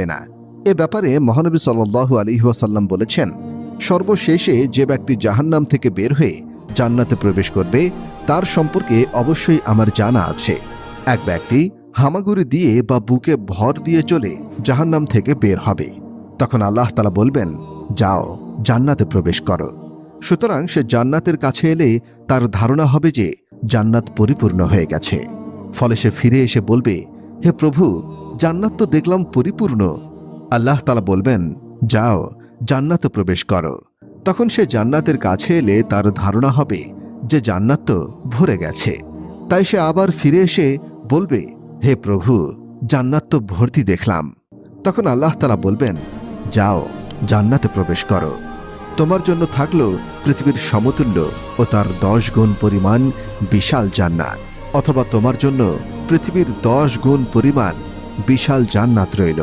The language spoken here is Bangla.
হবে না। এ ব্যাপারে মহানবী সাল্লাল্লাহু আলাইহি ওয়াসাল্লাম বলেছেন, সর্বশেষে যে ব্যক্তি জাহান্নাম থেকে বের হয়ে জান্নাতে প্রবেশ করবে তার সম্পর্কে অবশ্যই আমার জানা আছে। এক ব্যক্তি হামাগুড়ি দিয়ে বা বুকে ভর দিয়ে চলে জাহান্নাম থেকে বের হবে। তখন আল্লাহ তাআলা বলবেন, যাও জান্নাতে প্রবেশ করো। সুতরাং সে জান্নাতের কাছে এলে তার ধারণা হবে যে জান্নাত পরিপূর্ণ হয়ে গেছে। ফলে সে ফিরে এসে বলবে, হে প্রভু, জান্নাত তো দেখলাম পরিপূর্ণ। আল্লাহ তাআলা বলবেন, যাও জান্নাতে প্রবেশ করো। তখন সে জান্নাতের কাছে এলে তার ধারণা হবে যে জান্নাত তো ভরে গেছে। তাই সে আবার ফিরে এসে বলবে, হে প্রভু, জান্নাত তো ভর্তি দেখলাম। তখন আল্লাহ তাআলা বলবেন, যাও জান্নাতে প্রবেশ করো। তোমার জন্য থাকলো পৃথিবীর সমতুল্য ও তার 10 গুণ পরিমাণ বিশাল জান্নাত, অথবা তোমার জন্য পৃথিবীর 10 গুণ পরিমাণ বিশাল জান্নাত রইল।